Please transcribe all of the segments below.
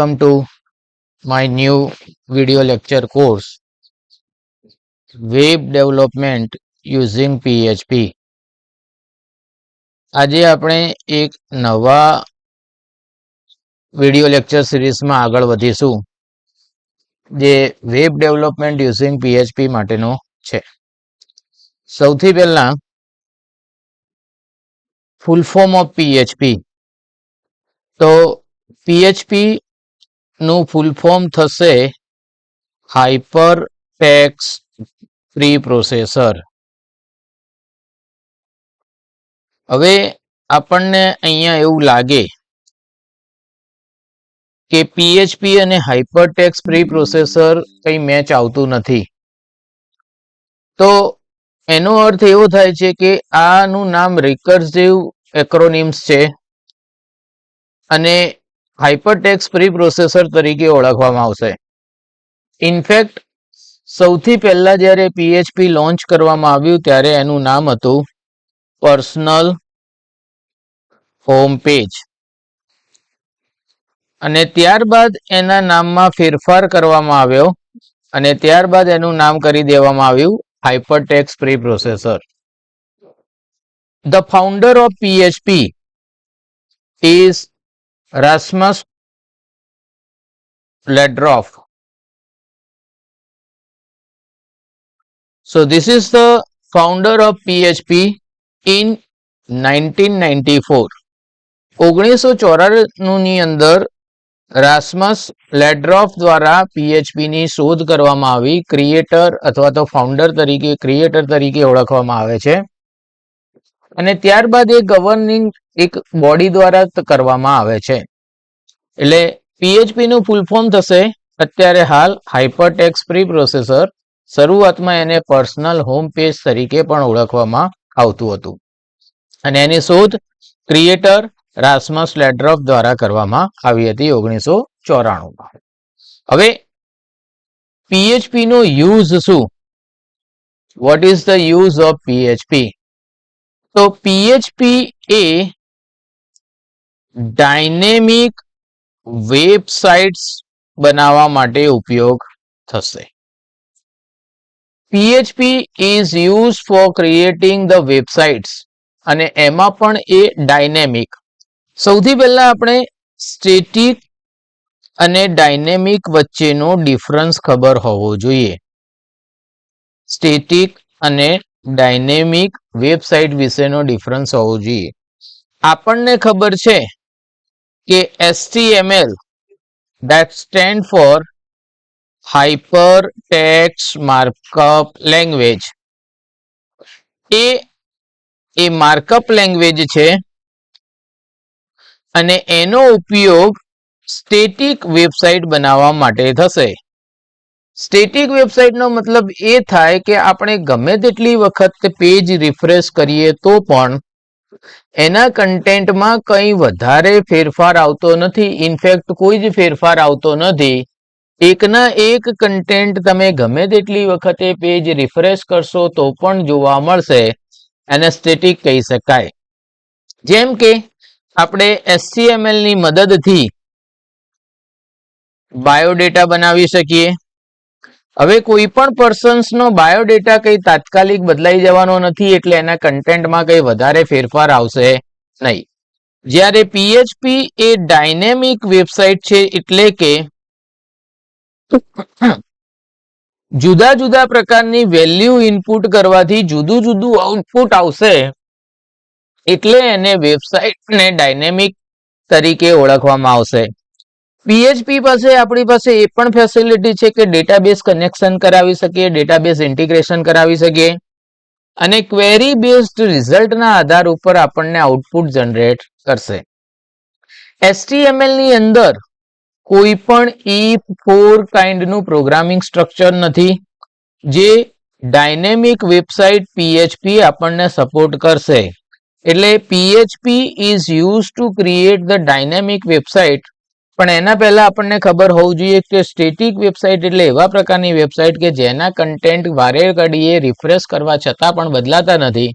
Welcome to my new video lecture course, Web Development using PHP. આજે આપણે એક નવા વિડિયો લેક્ચર સિરીઝમાં આગળ વધીશું જે વેબ ડેવલપમેન્ટ યુઝિંગ PHP માટેનો છે. સૌથી પહેલા ફૂલ ફોર્મ ઓફ PHP. તો PHP નું ફૂલ ફોર્મ થશે હાઇપર ટેક્સ્ટ પ્રી પ્રોસેસર. હવે આપણને અહીંયા એવું લાગે કે PHP અને હાઇપરટેક્સ્ટ પ્રી પ્રોસેસર કંઈ મેચ આવતું નથી. તો એનો અર્થ એવો થાય છે કે આનું નામ રિકર્સિવ એક્રોનિમ્સ છે અને હાઇપરટેક્સ્ટ પ્રી પ્રોસેસર તરીકે ઓળખવામાં આવશે. ઇનફેક્ટ સૌથી પહેલા જ્યારે PHP લોન્ચ કરવામાં આવ્યું ત્યારે એનું નામ હતું પર્સનલ હોમ પેજ અને ત્યારબાદ એના નામમાં ફેરફાર કરવામાં આવ્યો અને ત્યારબાદ એનું નામ કરી દેવામાં આવ્યું hypertext pre processor. The founder of PHP is Rasmus Ledroff. So this is the founder of PHP in 1994. 1994 ની અંદર રાસ્મસ લેડ્રોફ દ્વારા PHP ની શોધ કરવામાં આવી. ક્રિએટર અથવા તો ફાઉન્ડર તરીકે ક્રિએટર તરીકે ઓળખવામાં આવે છે અને ત્યારબાદ એ ગવર્નિંગ એક બોડી દ્વારા કરવામાં આવે છે. એટલે PHP નું ફૂલ ફોર્મ થશે અત્યારે હાલ હાઇપરટેક્સ્ટ પ્રી પ્રોસેસર. શરૂઆતમાં એને પર્સનલ હોમ પેજ તરીકે પણ ઓળખવામાં આવતું હતું અને એની શોધ ક્રિએટર રાસ્મસ લેડ્રોફ દ્વારા કરવામાં આવી હતી 1994. હવે PHP નો યુઝ શું? What is the use of PHP? તો PHP એ ડાયનેમિક વેબસાઇટ્સ બનાવવા માટે ઉપયોગ થશે. PHP is used for creating the websites અને એમાં પણ એ ડાયનેમિક. સૌથી પહેલા આપણે સ્ટેટિક અને ડાયનેમિક વચ્ચેનો ડિફરન્સ ખબર હોવો જોઈએ. સ્ટેટિક અને ડાયનેમિક વેબસાઇટ વિશેનો ડિફરન્સ હોવો જોઈએ. આપણને ખબર છે કે HTML that stand for hypertext markup language A markup language છે અને એનો ઉપયોગ સ્ટેટિક વેબસાઇટ બનાવવા માટે થશે. સ્ટેટિક વેબસાઇટનો મતલબ એ થાય કે આપણે ગમે તેટલી વખત પેજ રિફ્રેશ કરીએ તો પણ એના કન્ટેન્ટમાં કંઈ વધારે ફેરફાર આવતો નથી. ઇનફેક્ટ કોઈ જ ફેરફાર આવતો નથી. એકના એક કન્ટેન્ટ તમે ગમે તેટલી વખતે પેજ રિફ્રેશ કરશો તો પણ જોવા મળશે. એને સ્ટેટિક કહી શકાય. જેમ કે આપણે HTML ની મદદથી બાયોડેટા બનાવી શકીએ. હવે કોઈ પણ પર્સન્સનો બાયોડેટા કંઈ તાત્કાલિક બદલાઈ જવાનો નથી એટલે એના કન્ટેન્ટમાં કંઈ વધારે ફેરફાર આવશે નહીં. જ્યારે PHP એ ડાયનેમિક વેબસાઇટ છે એટલે કે જુદા જુદા પ્રકારની વેલ્યુ ઇનપુટ કરવાથી જુદું જુદું આઉટપુટ આવશે એટલે એને વેબસાઇટને ડાયનેમિક તરીકે ઓળખવામાં આવશે. PHP પાસે આપણી પાસે એ પણ ફેસિલિટી છે કે ડેટાબેઝ કનેક્શન કરાવી શકીએ, ડેટાબેઝ ઇન્ટિગ્રેશન કરાવી શકીએ અને ક્વેરી બેઝડ રિઝલ્ટના આધાર ઉપર આપણને આઉટપુટ જનરેટ કરશે. HTML ની અંદર કોઈ પણ E4 કાઇન્ડનું પ્રોગ્રામિંગ સ્ટ્રક્ચર નથી. જે ડાયનેમિક વેબસાઇટ PHP આપણને સપોર્ટ કરશે. એટલે PHP is use to create the dynamic website. પણ એના પહેલા આપણને ખબર હોવું જોઈએ કે સ્ટેટિક વેબસાઇટ એટલે એવા પ્રકારની વેબસાઇટ કે જેના કન્ટેન્ટ વારે ઘડીએ રિફ્રેશ કરવા છતાં પણ બદલાતા નથી.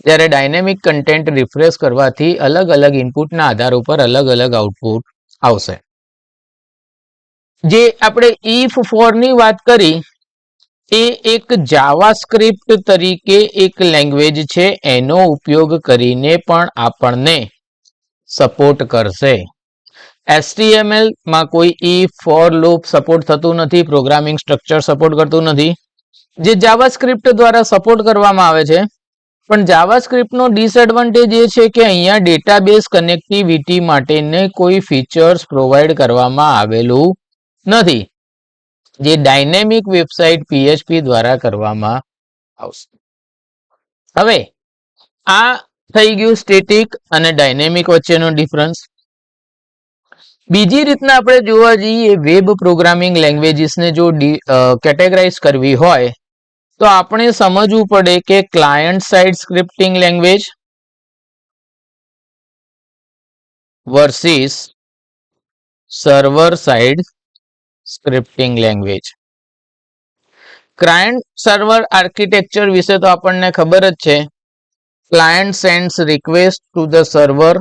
જ્યારે ડાયનેમિક કન્ટેન્ટ રિફ્રેશ કરવાથી અલગ અલગ ઇનપુટના આધાર ઉપર અલગ અલગ આઉટપુટ આવશે. જે આપણે ઇફ ફોર ની વાત કરી એ એક જાવાસ્ક્રિપ્ટ તરીકે એક લેંગ્વેજ છે, એનો ઉપયોગ કરીને પણ આપણને સપોર્ટ કરશે. HTML માં કોઈ ઇફ ફોર લૂપ સપોર્ટ થતું નથી, પ્રોગ્રામિંગ સ્ટ્રક્ચર સપોર્ટ કરતું નથી, જે જાવાસ્ક્રિપ્ટ દ્વારા સપોર્ટ કરવામાં આવે છે. પણ જાવાસ્ક્રિપ્ટનો ડિસએડવાન્ટેજ એ છે કે અહીંયા ડેટાબેઝ કનેક્ટિવિટી માટેને કોઈ ફીચર્સ પ્રોવાઈડ કરવામાં આવેલું નથી, જે ડાયનેમિક વેબસાઇટ PHP દ્વારા કરવામાં આવશે. હવે આ થઈ ગયું સ્ટેટિક અને ડાયનેમિક વચ્ચેનો ડિફરન્સ. બીજી રીતના આપણે જોવા જઈએ વેબ પ્રોગ્રામિંગ લેંગ્વેજીસને જો કેટેગરાઇઝ કરવી હોય તો આપણે સમજવું પડે કે client side scripting language versus server side scripting language. Client server architecture વિશે તો આપણને ખબર જ છે. Client સેન્ડ્સ request to the server.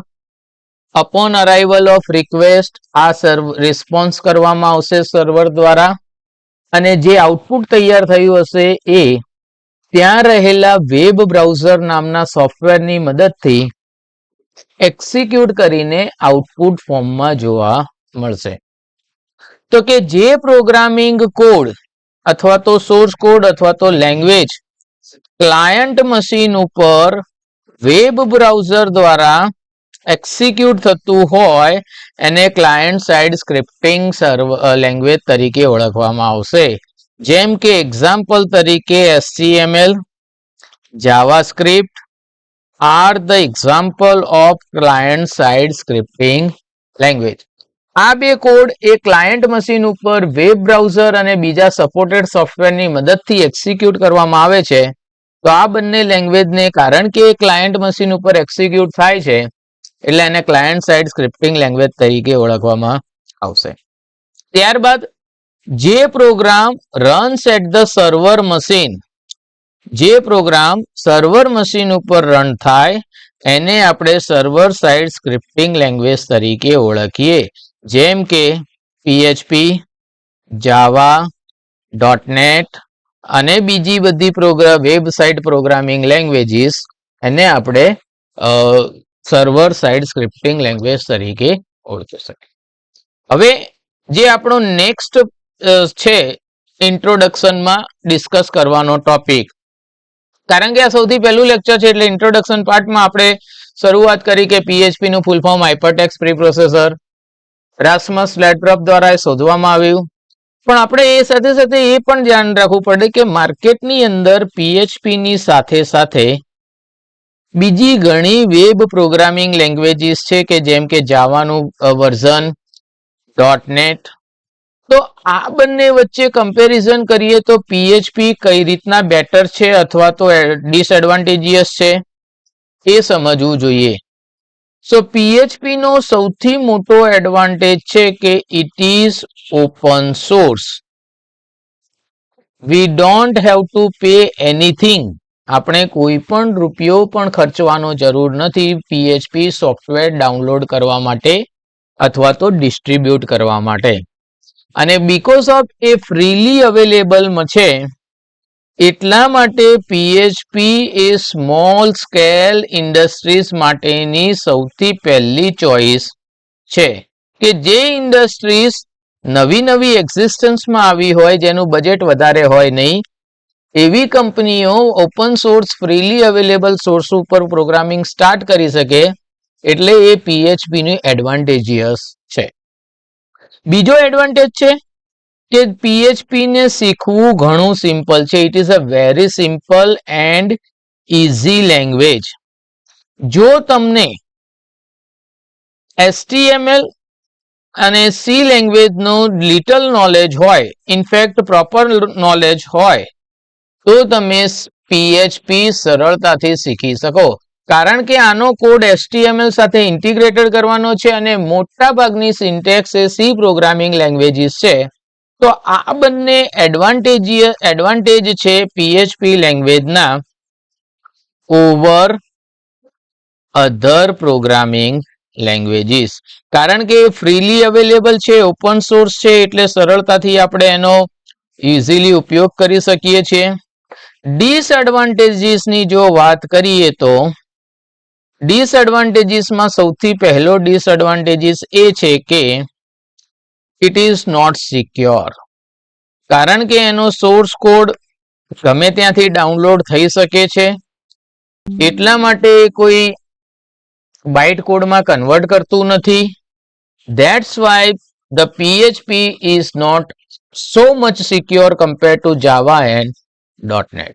Upon arrival of request આ રિસ્પોન્સ કરવામાં આવશે સર્વર દ્વારા, અને જે આઉટપુટ તૈયાર થયું હશે એ ત્યાં રહેલા વેબ બ્રાઉઝર નામના સોફ્ટવેરની મદદથી એક્ઝિક્યુટ કરીને આઉટપુટ ફોર્મમાં જોવા મળશે. તો કે જે પ્રોગ્રામિંગ કોડ અથવા તો સોર્સ કોડ અથવા તો લેંગ્વેજ ક્લાયન્ટ મશીન ઉપર વેબ બ્રાઉઝર દ્વારા એક્ઝિક્યુટ થતું હોય એને ક્લાયન્ટ સાઇડ સ્ક્રિપ્ટિંગ લેંગ્વેજ તરીકે ઓળખવામાં આવશે. જેમ કે એક્ઝામ્પલ તરીકે HTML, JavaScript are the example of client side scripting language. આ બે કોડ એ ક્લાયન્ટ મશીન ઉપર વેબ બ્રાઉઝર અને બીજા સપોર્ટેડ સોફ્ટવેરની મદદથી એક્ઝિક્યુટ કરવામાં આવે છે. તો આ બંને લેંગ્વેજને કારણ કે ક્લાયન્ટ મશીન ઉપર એક્ઝિક્યુટ થાય છે એટલે એને ક્લાયન્ટ સાઇડ સ્ક્રિપ્ટિંગ લેંગ્વેજ તરીકે ઓળખવામાં આવશે. ત્યારબાદ જે program runs at the server machine, જે પ્રોગ્રામ સર્વર મશીન ઉપર રન થાય એને આપણે સર્વર સાઇડ સ્ક્રિપ્ટિંગ લેંગ્વેજ તરીકે ઓળખીએ. જેમ કે PHP, જાવા, .NET અને બીજી બધી વેબસાઇટ પ્રોગ્રામિંગ લેંગ્વેજીસ એને આપણે સર્વર સાઇડ સ્ક્રિપ્ટિંગ લેંગ્વેજ તરીકે ઓળખી શકીએ. હવે જે આપણો નેક્સ્ટ છે ઇન્ટ્રોડક્શનમાં ડિસ્કસ કરવાનો ટોપિક, કારણ કે આ સૌથી પહેલું લેક્ચર છે એટલે ઇન્ટ્રોડક્શન પાર્ટમાં આપણે શરૂઆત કરી કે PHP નું ફૂલ ફોર્મ હાઇપરટેક્સ્ટ પ્રીપ્રોસેસર રાસ્મસ લેડબ્રફ દ્વારા શોધવામાં આવ્યું. પણ આપણે એ સાથે સાથે એ પણ ધ્યાન રાખવું પડે કે માર્કેટની અંદર PHP ની સાથે સાથે બીજી ઘણી વેબ પ્રોગ્રામિંગ લેંગ્વેજીસ છે કે જેમ કે જાવાનું વર્ઝન, .NET. તો આ બંને વચ્ચે કમ્પેરિઝન કરીએ તો PHP કઈ રીતના બેટર છે અથવા તો ડિસએડવાન્ટેજીયસ છે એ સમજવું જોઈએ. સો PHP નો સૌથી મોટો એડવાન્ટેજ છે કે it is open source. We don't have to pay anything. આપણે કોઈ પણ રૂપિયો પણ ખર્ચવાનો જરૂર નથી PHP સોફ્ટવેર ડાઉનલોડ કરવા માટે અથવા તો ડિસ્ટ્રીબ્યુટ કરવા માટે. અને because of A freely available છે એટલા માટે PHP એ સ્મોલ સ્કેલ ઇન્ડસ્ટ્રીઝ માટેની સૌથી પહેલી ચોઈસ છે કે જે ઇન્ડસ્ટ્રીઝ નવી એક્ઝિસ્ટન્સમાં આવી હોય, જેનું બજેટ વધારે હોય નહીં, એવી કંપનીઓ open source freely available source ઉપર પ્રોગ્રામિંગ સ્ટાર્ટ કરી શકે, એટલે એ PHP નું એડવાન્ટેજિયસ છે. બીજો એડવાન્ટેજ છે કે PHP ને શીખવું ઘણું સિમ્પલ છે. It is a very simple and easy language. જો તમને HTML અને C લેંગ્વેજનો લિટલ નોલેજ હોય, ઇનફેક્ટ પ્રોપર નોલેજ હોય, તો તમે PHP સરળતાથી શીખી શકો. કારણ કે આનો કોડ HTML સાથે ઇન્ટિગ્રેટેડ કરવાનો છે અને મોટા ભાગની સિન્ટેક્સ એ C પ્રોગ્રામિંગ લેંગ્વેજીસ છે. તો આ બંને એડવાન્ટેજ છે PHP લેંગ્વેજના ઓવર અધર પ્રોગ્રામિંગ લેંગ્વેજીસ, કારણ કે ફ્રીલી અવેલેબલ છે, ઓપન સોર્સ છે, એટલે સરળતાથી આપણે એનો ઇઝીલી ઉપયોગ કરી શકીએ છીએ. ડિસએડવાન્ટેજીસની જો વાત કરીએ તો ડિસએડવાન્ટેજીસમાં સૌથી પહેલો ડિસએડવાન્ટેજીસ એ છે કે ઇટ ઇઝ નોટ સિક્યોર, કારણ કે એનો સોર્સ કોડ ગમે ત્યાંથી ડાઉનલોડ થઈ શકે છે, એટલા માટે કોઈ બાઇટ કોડમાં કન્વર્ટ કરતું નથી. That's why the PHP is not so much secure compared to Java and .NET.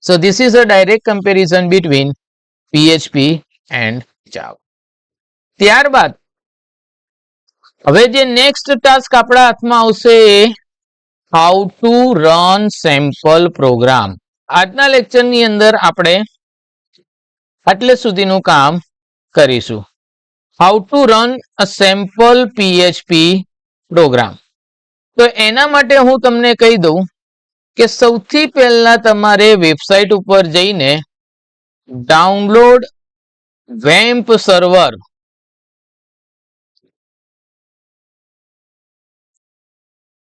So this is a direct comparison between PHP and Java. ત્યારબાદ હવે જે નેક્સ્ટ ટાસ્ક આપણા હાથમાં આવશે એ how to run sample program. આજના લેક્ચરની અંદર આપણે આટલે સુધીનું કામ કરીશું. How to run a sample PHP program. તો એના માટે હું તમને કહી દઉં કે સૌથી પહેલા તમારે વેબસાઇટ ઉપર જઈને ડાઉનલોડ વેમ્પ સર્વર,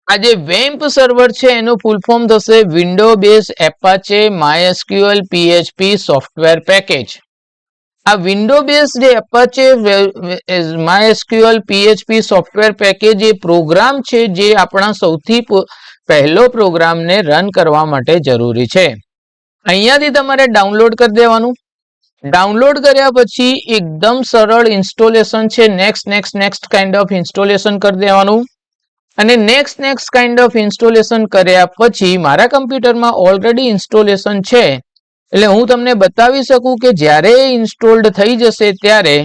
આ જે વેમ્પ સર્વર છે એનું ફૂલ ફોર્મ થશે window base Apache MySQL PHP software package. આ વિન્ડો બેઝ જે Apache MySQL PHP software package એ પ્રોગ્રામ છે જે આપણા સૌથી પહેલો પ્રોગ્રામને રન કરવા માટે જરૂરી છે. અહીંયાથી તમારે ડાઉનલોડ કરી દેવાનું. ડાઉનલોડ કર્યા પછી એકદમ સરળ ઇન્સ્ટોલેશન છે, નેક્સ્ટ કાઇન્ડ ઓફ ઇન્સ્ટોલેશન કરી દેવાનું. અને નેક્સ્ટ કાઇન્ડ ઓફ ઇન્સ્ટોલેશન કર્યા પછી મારા કમ્પ્યુટરમાં ઓલરેડી ઇન્સ્ટોલેશન છે, એટલે હું તમને બતાવી શકું કે જ્યારે ઇન્સ્ટોલ્ડ થઈ જશે ત્યારે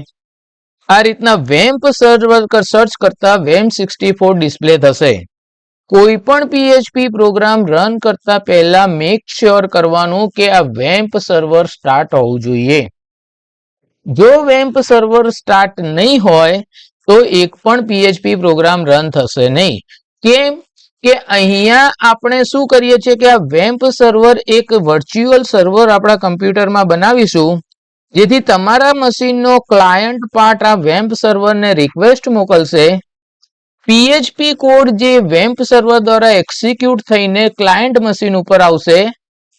આ રીતના વેમ્પ સર્વર સર્ચ કરતા WAMP64 ડિસ્પ્લે થશે. કોઈ પણ PHP પ્રોગ્રામ રન કરતા પહેલા મેક શ્યોર કરવાનું કે આ વેમ્પ સર્વર સ્ટાર્ટ હોવું જોઈએ. જો વેમ્પ સર્વર સ્ટાર્ટ નહીં હોય તો એક પણ PHP પ્રોગ્રામ રન થશે નહીં. કેમ કે અહીંયા આપણે શું કરીએ છીએ કે આ વેમ્પ સર્વર એક વર્ચ્યુઅલ સર્વર આપણા કમ્પ્યુટરમાં બનાવીશું, જેથી તમારા મશીનનો ક્લાયન્ટ પાર્ટ આ વેમ્પ સર્વરને રિક્વેસ્ટ મોકલશે. PHP કોડ જે વેમ્પ સર્વર દ્વારા એક્ઝિક્યુટ થઈને ક્લાયન્ટ મશીન ઉપર આવશે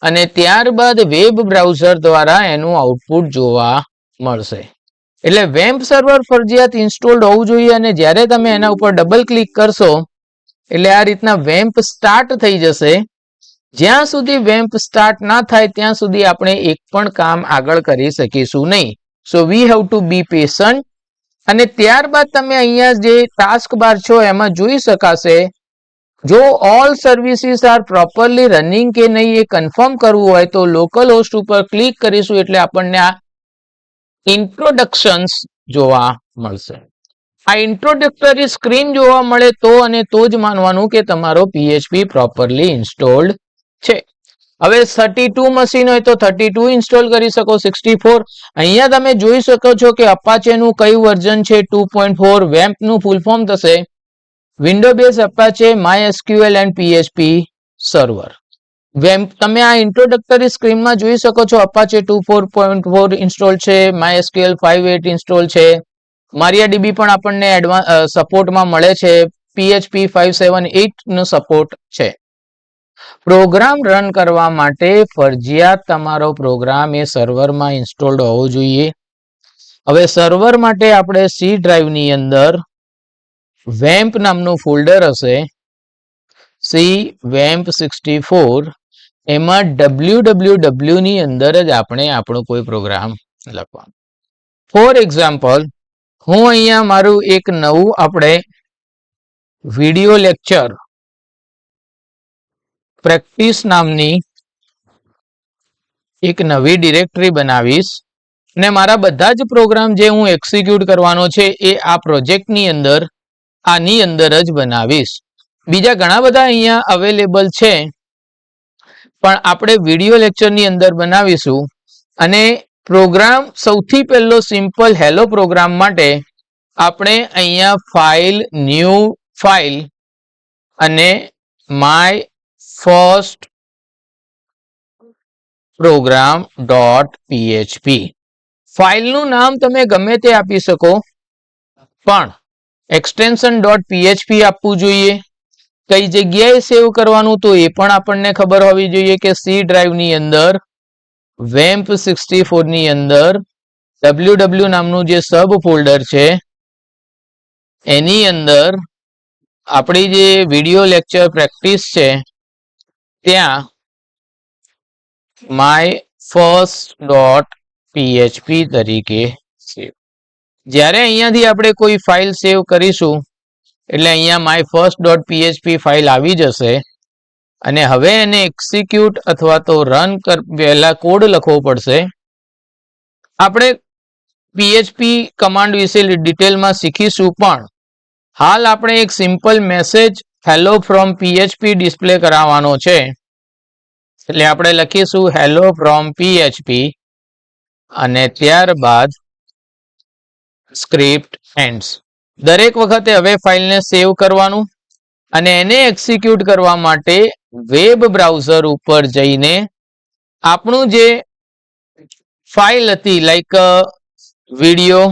અને ત્યારબાદ વેબ બ્રાઉઝર દ્વારા એનું આઉટપુટ જોવા મળશે. એટલે વેમ્પ સર્વર ફરજિયાત ઇન્સ્ટોલ્ડ હોવું જોઈએ અને જ્યારે તમે એના ઉપર ડબલ ક્લિક કરશો એટલે આ રીતના વેમ્પ સ્ટાર્ટ થઈ જશે. જ્યાં સુધી વેમ્પ સ્ટાર્ટ ના થાય ત્યાં સુધી આપણે એક પણ કામ આગળ કરી શકીશું નહીં. So we have to be patient. અને ત્યારબાદ તમે અહીંયા જે ટાસ્ક બાર છો એમાં જોઈ શકાશે, જો all services are properly running કે નહીં એ કન્ફર્મ કરવું હોય તો લોકલ હોસ્ટ ઉપર ક્લિક કરીશું એટલે આપણને આ ઇન્ટ્રોડક્શન્સ જોવા મળશે. આ ઇન્ટ્રોડક્ટરી સ્ક્રીન જોવા મળે તો અને તો જ માનવાનું કે તમારો PHP પ્રોપરલી ઇન્સ્ટોલ્ડ છે. હવે 32 મશીન હોય તો 32 ઇન્સ્ટોલ કરી શકો, 64. અહીંયા તમે જોઈ શકો છો કે અપાચેનું કયું વર્ઝન છે, 2.4. વેમ્પનું ફૂલ ફોર્મ થશે window base Apache માયએસક્યુએલ and PHP server. Vamp તમે આ ઇન્ટ્રોડક્ટરી સ્ક્રીનમાં જોઈ શકો છો, અપાચે 2.4 ઇન્સ્ટોલ છે, MySQL 5.8 ઇન્સ્ટોલ છે, MariaDB પણ આપણને સપોર્ટમાં મળે છે, PHP 5.7.8 નો સપોર્ટ છે. પ્રોગ્રામ રન કરવા માટે ફરજિયાત તમારો પ્રોગ્રામ એ સર્વરમાં ઇન્સ્ટોલ્ડ હોવો જોઈએ. હવે સર્વર માટે આપણે સી ડ્રાઈવની અંદર વેમ્પ નામનું ફોલ્ડર હશે, સી WAMP64. એમાં www ની અંદર જ આપણે આપણો કોઈ પ્રોગ્રામ લખવાનો. ફોર એક્ઝામ્પલ હું અહીંયા મારું એક નવું આપણે વિડિયો લેક્ચર પ્રેક્ટિસ નામની એક નવી ડિરેક્ટરી બનાવીશ અને મારા બધા જ પ્રોગ્રામ જે હું એક્ઝિક્યુટ કરવાનો છે એ આ પ્રોજેક્ટની અંદર આની અંદર જ બનાવીશ. બીજા ઘણા બધા અહીંયા અવેલેબલ છે પણ આપણે વિડિયો લેક્ચરની અંદર બનાવીશું. અને પ્રોગ્રામ સૌથી પહેલો સિમ્પલ હેલો પ્રોગ્રામ માટે આપણે અહીંયા ફાઇલ, ન્યૂ ફાઇલ અને માય ફર્સ્ટ program.php ફાઇલનું નામ તમે ગમે તે આપી શકો, પણ એક્સટેન્શન .php આપવું જોઈએ. કઈ જગ્યાએ સેવ કરવાનું તો એ પણ આપણને ખબર હોવી જોઈએ કે સી ડ્રાઈવની અંદર WAMP64 ની અંદર www નામનું જે સબ ફોલ્ડર છે એની અંદર આપણી જે વિડીયો લેક્ચર પ્રેક્ટિસ છે ત્યાં માય first.php તરીકે સેવ. જ્યારે અહીંયાથી આપણે કોઈ ફાઇલ સેવ કરીશું એટલે અહીંયા માય first.php ફાઇલ આવી જશે અને હવે એને એક્ઝિક્યુટ અથવા તો રન પહેલા કોડ લખવો પડશે. આપણે PHP કમાન્ડ વિશે ડિટેલમાં શીખીશું, પણ હાલ આપણે એક simple message hello from PHP display કરાવવાનો છે. એટલે આપણે લખીશું હેલો ફ્રોમ PHP અને ત્યારબાદ સ્ક્રિપ્ટ એન્ડ્સ. દરેક વખતે હવે ફાઇલને સેવ કરવાનું અને એને એક્ઝિક્યુટ કરવા માટે વેબ બ્રાઉઝર ઉપર જઈને આપણું જે ફાઇલ હતી લાઈક વિડીયો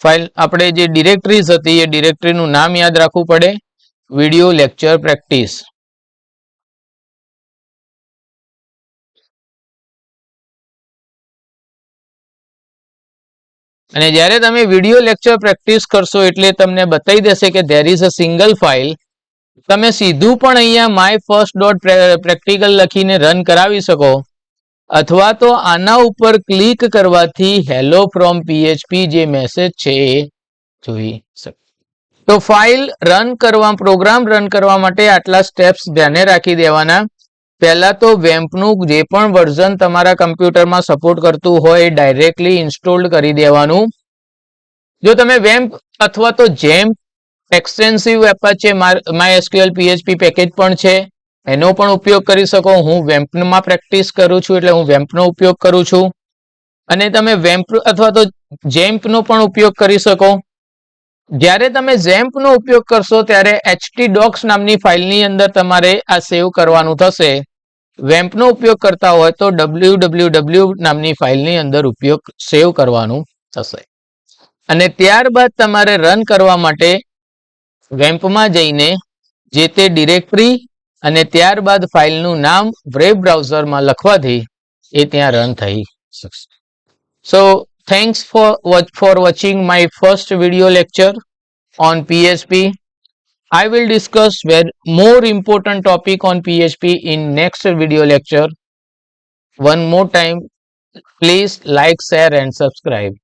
ફાઇલ, આપણે જે ડિરેક્ટરીઝ હતી એ ડિરેક્ટરીનું નામ યાદ રાખવું પડે, વિડીયો લેક્ચર પ્રેક્ટિસ. અને જ્યારે તમે વિડીયો લેક્ચર પ્રેક્ટિસ કરશો એટલે તમને બતાવી દેશે કે there is a single file. તમે સીધું પણ અહીંયા માય ફર્સ્ટ ડોટ પ્રેક્ટિકલ લખીને રન કરાવી શકો, અથવા તો આના ઉપર ક્લિક કરવાથી હેલો ફ્રોમ PHP જે મેસેજ છે એ જોઈ શકો. તો ફાઇલ રન કરવા, પ્રોગ્રામ રન કરવા માટે આટલા સ્ટેપ્સ ધ્યાને રાખી દેવાના. પહેલા તો વેમ્પનું જે પણ વર્ઝન તમારા કમ્પ્યુટરમાં સપોર્ટ કરતું હોય ડાયરેક્ટલી ઇન્સ્ટોલ્ડ કરી દેવાનું. જો તમે વેમ્પ અથવા તો જેમ્પ એક્સટેન્સિવ એપાચે MySQL PHP પેકેજ પણ છે એનો પણ ઉપયોગ કરી શકો. હું વેમ્પમાં પ્રેક્ટિસ કરું છું એટલે હું વેમ્પનો ઉપયોગ કરું છું, અને તમે વેમ્પ અથવા તો જેમ્પનો પણ ઉપયોગ કરી શકો. જ્યારે તમે જેમ્પનો ઉપયોગ કરશો ત્યારે htdocs નામની ફાઇલની અંદર તમારે આ સેવ કરવાનું થશે. વેમ્પનો ઉપયોગ કરતા હોય તો www નામની ફાઇલની અંદર ઉપયોગ સેવ કરવાનું થશે. અને ત્યારબાદ તમારે રન કરવા માટે વેમ્પમાં જઈને જે તે ડિરેક્ટરી અને ત્યારબાદ ફાઇલનું નામ વેબ બ્રાઉઝરમાં લખવાથી એ ત્યાં રન થઈ શકશે. સો thanks for watching my first video lecture on PHP. I will discuss more important topic on PHP in next video lecture. One more time, please like, share and subscribe.